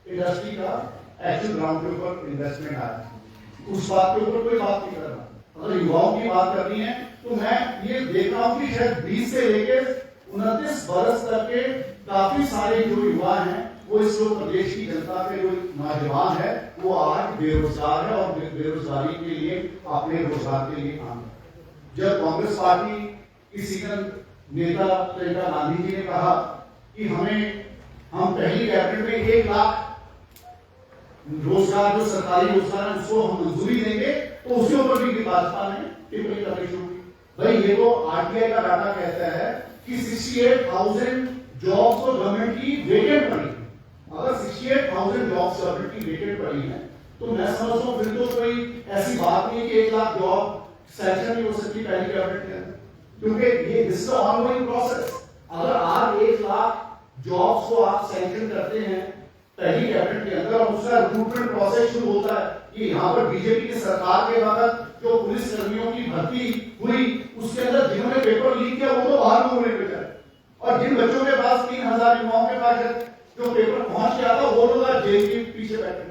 Industry का actual ground के ऊपर इन्वेस्टमेंट आया, उस बात के ऊपर कोई बात नहीं कर रहा। अगर युवाओं की बात करनी है तो मैं ये देख रहा हूं कि शायद 20 से लेकर 29 बरस तक के काफी सारे जो युवा हैं वो इस प्रदेश की जनता के जो नौजवान है वो आज बेरोजगार है और बेरोजगारी के लिए अपने रोजगार के लिए काम है। जब कांग्रेस पार्टी की सीनियर नेता प्रियंका गांधी जी ने कहा कि हम पहली कैबिनेट में 1 लाख रोजगार जो सरकारी रोजगार है उसको हम मंजूरी देंगे, तो उसके ऊपर भी भाजपा ने टिप्पणी करनी शुरू की। भाई ये तो आरटीआई का डाटा कहता है कि 68,000 जॉब्स तो गवर्नमेंट की वेकेंट पड़ी है। अगर 68,000 जॉब्स गवर्नमेंट की वेकेंट पड़ी है तो मैं समझता हूं फिर तो कोई ऐसी बात नहीं है कि 1 लाख जॉब सैंक्शन नहीं हो सकती पहली कैबिनेट के अंदर, क्योंकि ये दिस ऑनगोइंग प्रोसेस। अगर आप 1 लाख जॉब्स को आप सैंक्शन करते हैं पहली कैबिनेट के अंदर और उसका रिक्रूटमेंट प्रोसेस शुरू होता है कि यहाँ पर बीजेपी की सरकार के वक्त जो पुलिस कर्मियों की भर्ती हुई उसके अंदर जिन्होंने पेपर लीक किया वो तो बाहर घूमने पे जाए, और जिन बच्चों के पास 3,000 युवाओं के पास जो पेपर पहुंच गया था वो लोग जेल के पीछे बैठे।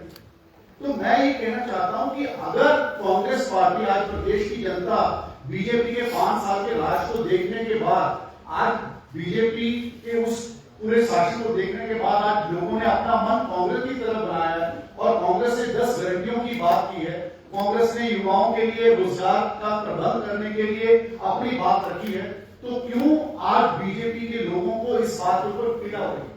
तो मैं ये कहना चाहता हूं कि अगर कांग्रेस पार्टी आज प्रदेश की जनता बीजेपी के 5 साल के राज को देखने के बाद, आज बीजेपी के उस पूरे शासन को देखने के बाद आज लोगों ने अपना मन कांग्रेस की तरफ बनाया है और कांग्रेस ने 10 गारंटियों की बात की है। कांग्रेस ने युवाओं के लिए रोजगार का प्रबंध करने के लिए अपनी बात रखी है, तो क्यों आज बीजेपी के लोगों को इस बात के ऊपर पीड़ा हो रही?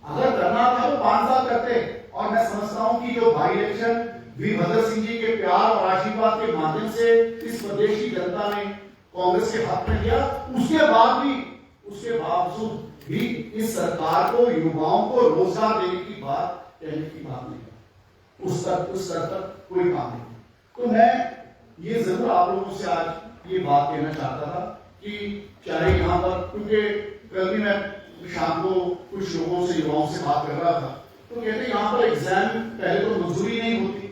अगर करना था तो 5 साल करते। और मैं समझता हूं कि जो बाई इलेक्शन वीरभद्र सिंह जी के प्यार और आशीर्वाद के माध्यम से इस प्रदेश की जनता ने कांग्रेस के हक में किया, उसके बावजूद भी इस सरकार को युवाओं को रोजगार देने की बात कहने की बात नहीं, उस स्तर तक कोई काम नहीं। तो मैं ये जरूर आप लोगों से आज ये बात कहना चाहता था कि चाहे यहाँ पर, क्योंकि कल भी मैं शाम को कुछ लोगों से युवाओं से बात कर रहा था तो कहते यहाँ पर एग्जाम पहले तो मंजूरी नहीं होती,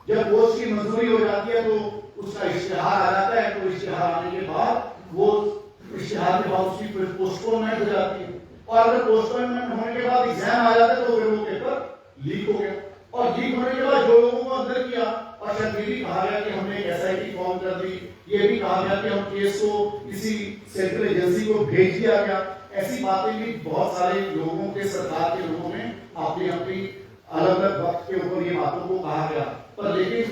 जब पोस्ट की मंजूरी हो जाती है तो उसका इश्तिहार आ जाता है, तो इश्तिहार आने के बाद वो इश्तिहार के बाद उसकी पोस्टपोनमेंट हो जाती है, और अगर पोस्टपोनमेंट होने के बाद एग्जाम आ जाता है तो फिर वो पेपर लीक हो गया, और लीक होने के बाद जो लोगों को अंदर किया, और शायद ये भी कहा गया कि हमने एक एसआईटी फॉर्म कर दी, ये भी कहा गया कि हम केस को किसी सेंट्रल एजेंसी को भेज दिया गया, ऐसी बातें भी बहुत सारे लोगों के, सरकार के लोगों ने अपनी अलग अलग वक्त के ऊपर ये बातों को कहा गया। पर लेकिन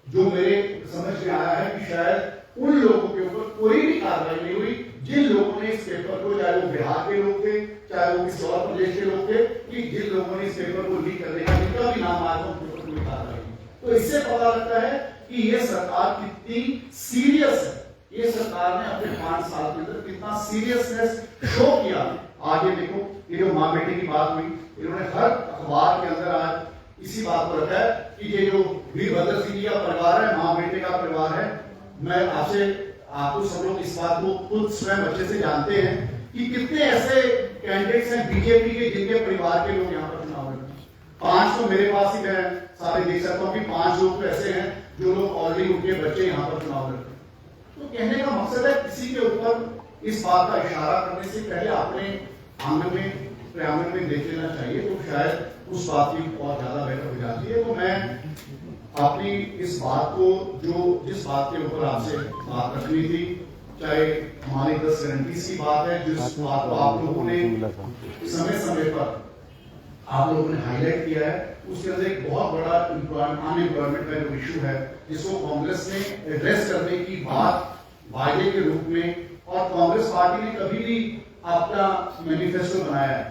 जो मेरे समझ में आया है कि शायद उन लोगों के ऊपर कोई भी कार्रवाई नहीं हुई जिन लोगों ने इस पेपर को, चाहे वो बिहार के लोग थे चाहे वो किसी और प्रदेश के लोग थे, कि जिन लोगों ने इस पेपर को लीक करने का जिनका भी नाम आया था उनके ऊपर कोई कार्रवाई नहीं। तो इससे पता लगता है कि ये सरकार कितनी सीरियस है, ये सरकार ने अपने 5 साल के अंदर कितना सीरियसनेस शो किया। आज ये देखो, ये जो माँ बेटे की बात हुई, इन्होंने हर अखबार के अंदर आज इसी बात को रखा है कि ये जो वीरभद्र सिंह का परिवार है, माँ बेटे का परिवार है। मैं आपको सब लोग इस बात को खुद स्वयं अच्छे से जानते हैं कि कितने ऐसे कैंडिडेट्स हैं बीजेपी के जिनके परिवार के लोग यहाँ पर चुनाव लड़ रहे हैं। 5 तो मेरे पास ही मैं सारे देख सकता हूँ कि 5 लोग तो ऐसे हैं जो लोग ऑलरेडी उनके बच्चे यहाँ पर चुनाव लड़ रहे हैं। तो कहने का मकसद है किसी के ऊपर इस बात का इशारा करने से पहले अपने आंगन में, प्रांगण में देख लेना चाहिए, तो शायद उस बात की और ज्यादा बेहतर हो जाती है। तो मैं अपनी इस बात को, जिस बात के ऊपर आपसे बात रखनी थी, चाहे हमारी 10 गारंटीज की बात है, जिस बात को आप लोगों ने समय समय पर आप लोगों ने हाईलाइट किया है, उसके अंदर एक बहुत बड़ा अनएम्प्लॉयमेंट का जो इशू है जिसको कांग्रेस ने एड्रेस करने की बात वायदे के रूप में, और कांग्रेस पार्टी ने कभी भी अपना मैनिफेस्टो बनाया है,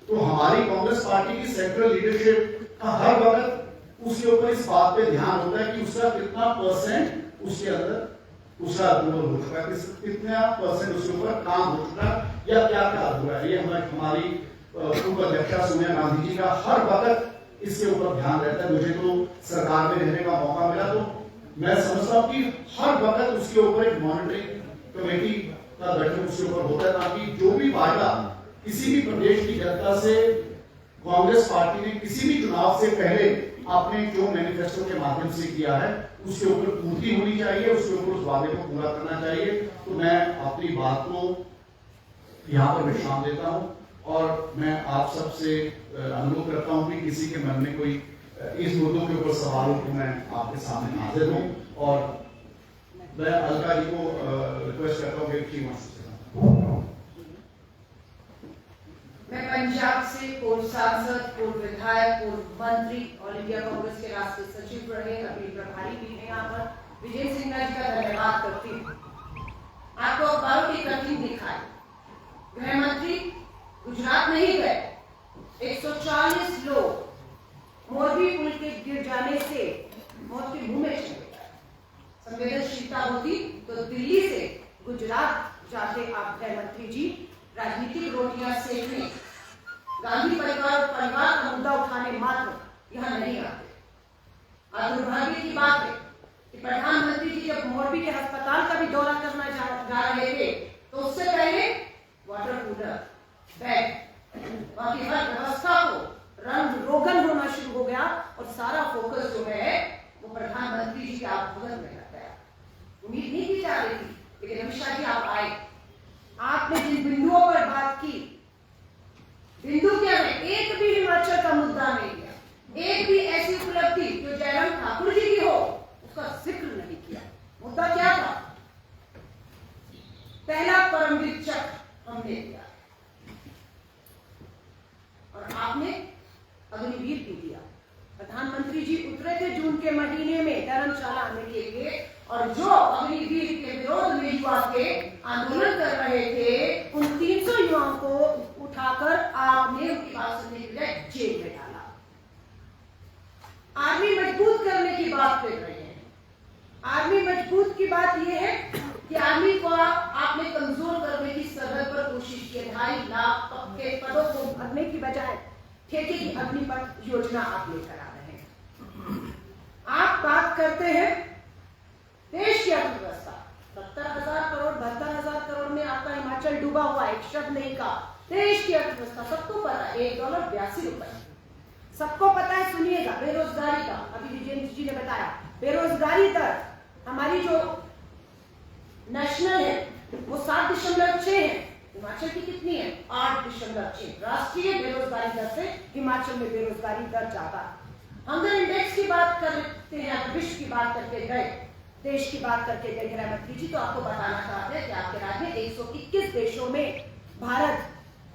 तो हमारी कांग्रेस पार्टी की सेंट्रल लीडरशिप का हर वक्त उसके ऊपर इस बात पे ध्यान होता है कि उसका कितना % उसके अंदर उसका अप्रूवल हो चुका है, कितना % उसके ऊपर काम हो चुका है या क्या क्या हुआ है। ये हमारी पूर्व अध्यक्षा सोनिया गांधी जी का हर वक्त इसके ऊपर ध्यान रहता है। मुझे तो सरकार में रहने का मौका मिला तो मैं समझता हूँ कि हर वक्त उसके ऊपर एक मॉनिटरिंग कमेटी का गठन उसके ऊपर होता है, ताकि जो भी वायदा किसी भी प्रदेश की जनता से कांग्रेस पार्टी ने किसी भी चुनाव से पहले आपने जो मैनिफेस्टो के माध्यम से किया है उसके ऊपर पूर्ति होनी चाहिए, उसके ऊपर उस वादे को पूरा करना चाहिए। तो मैं अपनी बात को यहाँ पर विश्राम देता हूँ और मैं आप सबसे अनुरोध करता हूं कि किसी के मन में कोई इस मुद्दों के ऊपर सवाल हो तो मैं आपके सामने हाजिर हूं। और मैं अलका जी को रिक्वेस्ट करता हूँ कि मैं पंजाब से पूर्व सांसद, पूर्व विधायक, पूर्व मंत्री, ऑल इंडिया कांग्रेस के राष्ट्रीय सचिव रहे, अभी प्रभारी भी है यहाँ पर, विजय सिन्हा जी का धन्यवाद करती हूँ। आपको अखबारों की कटिंग दिखाई, गृह मंत्री गुजरात नहीं गए, 140 लोग मोरबी पुल के गिर जाने से मौत के मुंह में चले गए। संवेदनशीलता होती तो दिल्ली से गुजरात जाते आप गृह मंत्री जी, राजनीतिक रोटियां सेकने, गांधी परिवार और परिवार का मुद्दा उठाने मात्र यहाँ नहीं आते। और दुर्भाग्य की बात है कि प्रधानमंत्री जी जब मोरबी के अस्पताल का भी दौरा करना जा रहे थे तो उससे पहले वाटर कूलर, बैग, बाकी हर व्यवस्था को रंग रोगन होना शुरू हो गया और सारा फोकस जो है वो प्रधानमंत्री जी के आगमन में लग गया। उम्मीद नहीं की जा रही थी, लेकिन अमित शाह जी आप आए। आपने जिन बिंदुओं पर बात की, बिंदु क्या है? एक भी हिमाचल का मुद्दा नहीं किया, एक भी ऐसी उपलब्धि जो जयराम ठाकुर जी की हो उसका जिक्र नहीं किया। मुद्दा क्या था? पहला परमवीर चक्र हमने दिया और आपने अग्निवीर भी दिया। प्रधानमंत्री जी उतरे थे जून के महीने में धर्मशाला आने के लिए, और जो अग्निवीर के विरोध में युवा के आंदोलन कर रहे थे उन 300 युवाओं को उठाकर आपने उनकी बात सुनने के लिए जेल में डाला। आर्मी मजबूत करने की बात कर रहे हैं। आर्मी मजबूत की बात यह है कि आर्मी को आपने कमजोर करने की सरहद पर कोशिश की। 2.5 लाख के पदों को भरने की बजाय ठेके की अग्निपथ योजना आप लेकर आ रहे हैं। आप बात करते हैं देश की अर्थव्यवस्था, 70,000 करोड़ 72,000 करोड़ में आपका हिमाचल डूबा हुआ, एक शब्द नहीं कहा। देश की अर्थव्यवस्था सबको पता है, $1.82। सबको पता है, सुनिएगा। बेरोजगारी का अभी विजय जी ने बताया, बेरोजगारी दर हमारी जो नेशनल है वो 7.6 है, हिमाचल की कितनी है? 8.6। राष्ट्रीय बेरोजगारी दर से हिमाचल में बेरोजगारी दर ज्यादा। हंगर इंडेक्स की बात करते हैं, विश्व की बात करके गए, देश की बात करके गए गृह मंत्री जी, तो आपको बताना चाहते हैं कि आपके राज्य में 121 देशों में भारत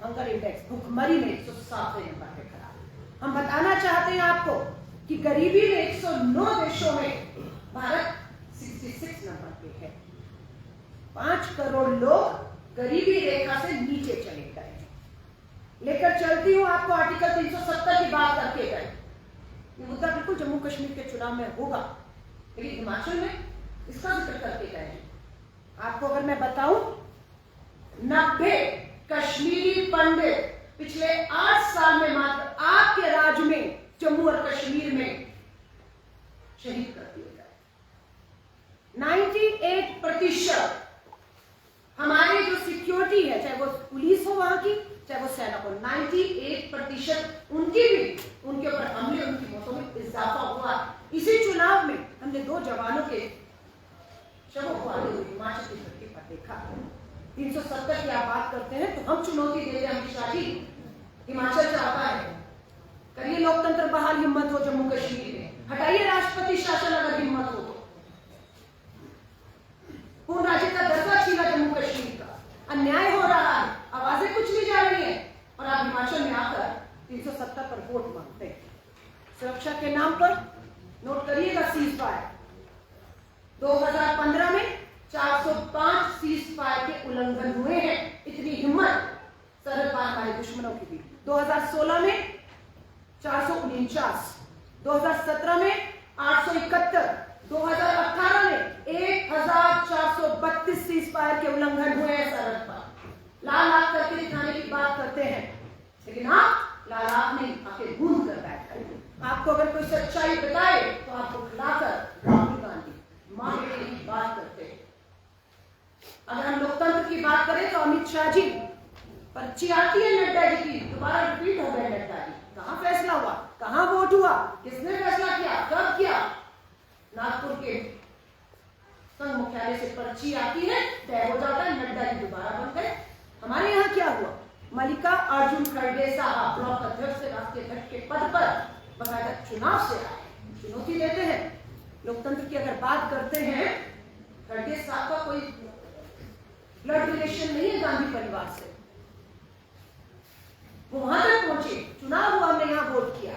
हंगर इंडेक्स भूखमरी में 107वें नंबर पे खड़ा है। हम बताना चाहते हैं आपको कि गरीबी में 109 देशों में भारत 66 नंबर पे है। 5 करोड़ लोग गरीबी रेखा से नीचे चले गए हैं। लेकर चलती हूं आपको आर्टिकल 370 की बात करके गए। ये मुद्दा बिल्कुल जम्मू कश्मीर के चुनाव में होगा, लेकिन हिमाचल में इसका जिक्र करके गए हैं। आपको अगर मैं बताऊं, 90 कश्मीरी पंडित पिछले 8 साल में मात्र आपके राज्य में जम्मू और कश्मीर में शहीद कर दिए गए। 98% हमारे जो सिक्योरिटी है, चाहे वो पुलिस हो वहां की, चाहे वो सेना हो, 98% उनकी भी उनके ऊपर हमले, उनकी मौतों में इजाफा हुआ। इसी चुनाव में हमने 2 जवानों के शवों को आगे हुए हिमाचल की धरती पर देखा। 370 की आप बात करते हैं तो हम चुनौती दे रहे हैं अमित शाह जी, हिमाचल चाहता है करिए लोकतंत्र बहाल, हिम्मत हो जम्मू कश्मीर में, हटाइए राष्ट्रपति शासन अगर हिम्मत हो तो, पूर्ण राज्य का दर्जा छीना जम्मू कश्मीर का, अन्याय हो रहा है, आवाजें कुछ नहीं जा रही है, और आप हिमाचल में आकर 370 पर वोट मांगते हैं। सुरक्षा के नाम पर नोट करिएगा सीज फायर। 2015 में 405 सीज फायर के उल्लंघन हुए हैं। इतनी हिम्मत सरहद पार हमारे दुश्मनों की भी। 2016 में 449, 2017 में 871, 2018 में 1432 सीज फायर के उल्लंघन हुए हैं सरहद पर। लाल आंख करके दिखाने की बात करते हैं, लेकिन आप लाल आंख नहीं, आंखें गूंद कर बैठ कर। आपको अगर कोई सच्चाई बताए तो आपको खिलाकर राहुल गांधी मां बेटे की बात करते हैं। अगर हम लोकतंत्र की बात करें तो अमित शाह जी, पर्ची आती है नड्डा जी की, दोबारा रिपीट हो गए नड्डा जी। कहां फैसला हुआ, कहां वोट हुआ, किसने फैसला किया, कब किया? नागपुर के संघ मुख्यालय से पर्ची आती है, तय हो जाता है, नड्डा जी दोबारा बन गए। हमारे यहाँ क्या हुआ? मल्लिका अर्जुन बकायदा चुनाव से आए, चुनौती देते हैं। लोकतंत्र की अगर बात करते हैं, 30 साल का कोई ब्लड रिलेशन नहीं है गांधी परिवार से, वो वहां तक पहुंचे, चुनाव हुआ, हमने यहां वोट किया।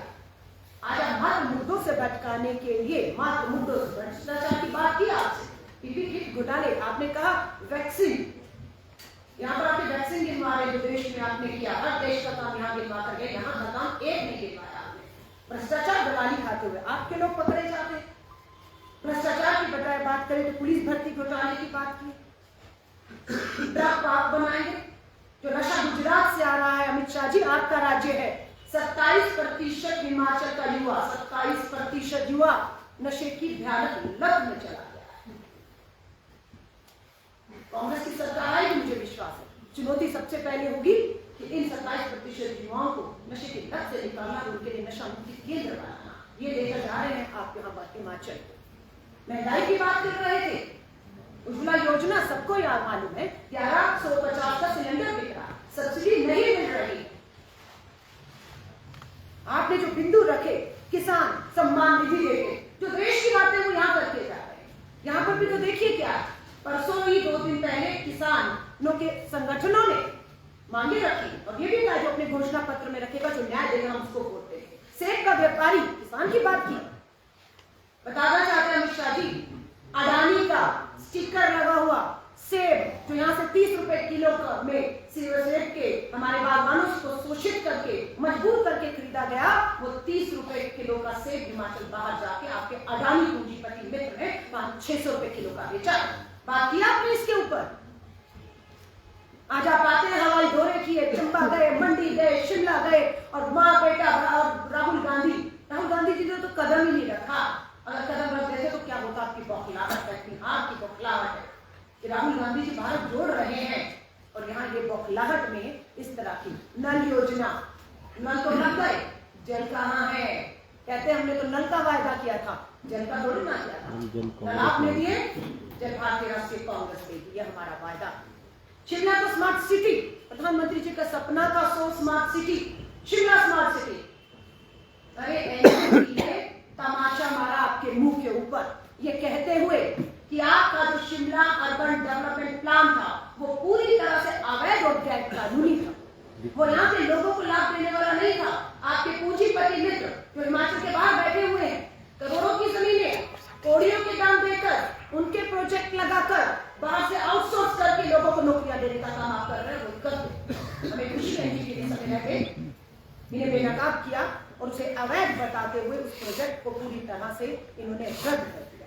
आज हम मात्र मुद्दों से भटकाने के लिए, मात्र मुद्दों से, भ्रष्टाचार की बात की आपसे, पीपी किट घोटाले, आपने कहा वैक्सीन, यहाँ पर आपके वैक्सीन गिनवा रहे जो देश में आपने किया, हर देश का काम यहाँ गिनवा कर गए, यहाँ का काम एक नहीं गिनवाया आपने। भ्रष्टाचार दलाली खाते हुए आपके लोग पकड़े जाते। भ्रष्टाचार की बजाय बात करें तो पुलिस भर्ती घोटाले की बात की, ड्रग पार्क बनाएंगे, जो नशा गुजरात से आ रहा है। अमित शाह जी, आपका राज्य है, 27% हिमाचल का युवा, 27% युवा नशे की भयानक लत में चला गया है। कांग्रेस की सरकार आएगी, मुझे विश्वास है। चुनौती सबसे पहले होगी कि इन 27% युवाओं को नशे की लत से निकालना, उनके लिए नशा मुक्ति केंद्र बनाना। ये लेकर जा रहे हैं आप यहाँ हिमाचल। महंगाई की बात कर रहे थे, उज्ज्वला योजना सबको याद मालूम है, 1150 का सिलेंडर बिक रहा, सब्सिडी नहीं मिल रही। आपने जो बिंदु रखे किसान सम्मान निधि देके, जो देश की बातें वो यहाँ करके जा रहे हैं। यहाँ पर भी तो देखिए क्या, परसों ही 2 दिन पहले किसानों के संगठनों ने मांगे रखी और ये भी कहा जो अपने घोषणा पत्र में रखेगा, जो न्याय देगा हम उसको वोट देंगे। सेब का व्यापारी किसान की बात की, बताना चाहते हैं अमित शाह जी, अडानी का स्टिकर लगा हुआ सेब जो यहाँ से 30 रुपए किलो में सेब के हमारे बागवानों को शोषित करके मजबूर करके खरीदा गया, वो 30 रुपए किलो का सेब हिमाचल बाहर जाके आपके अडानी पूंजीपति मित्र ने 500-600 रुपए किलो का बेचा। बात किया आपने इसके ऊपर? आज आप आते हैं, हवाई दौरे किए, चंबा गए, मंडी गए, शिमला गए, और माँ बेटा और राहुल गांधी जी ने तो कदम ही नहीं रखा। अगर कदम रख देते तो क्या होता? आपकी बौखलाहट है, बिहार की बौखलाहट है कि राहुल गांधी जी भारत जोड़ रहे हैं, और यहाँ ये बौखलाहट में इस तरह की नल योजना, नल तो लग गए, जल कहाँ है? कहते हमने तो नल का वायदा किया था, जल का थोड़ी ना किया था। नल आपने दिए, जल भारतीय राष्ट्रीय कांग्रेस ने दिया हमारा वायदा। शिमला को स्मार्ट सिटी, प्रधानमंत्री जी का सपना था, so smart city, Shimla smart city. अरे तमाशा मारा आपके मुंह के ऊपर, ये कहते हुए कि आपका जो शिमला अर्बन डेवलपमेंट प्लान था वो पूरी तरह से अवैध और गैर कानूनी था, वो यहाँ के लोगों को लाभ देने वाला नहीं था। आपके पूंजीपति मित्र जो हिमाचल के बाहर बैठे हुए हैं, करोड़ों की जमीनें कौड़ियों के दाम देकर, उनके प्रोजेक्ट लगाकर, बाहर से आउटसोर्स करके लोगों को नौकरियां देने का काम आप कर रहे हैं, वो कर हमें खुशी है कि समय लगे, इन्हें बेनकाब किया और उसे अवैध बताते हुए उस प्रोजेक्ट को पूरी तरह से इन्होंने रद्द कर दिया।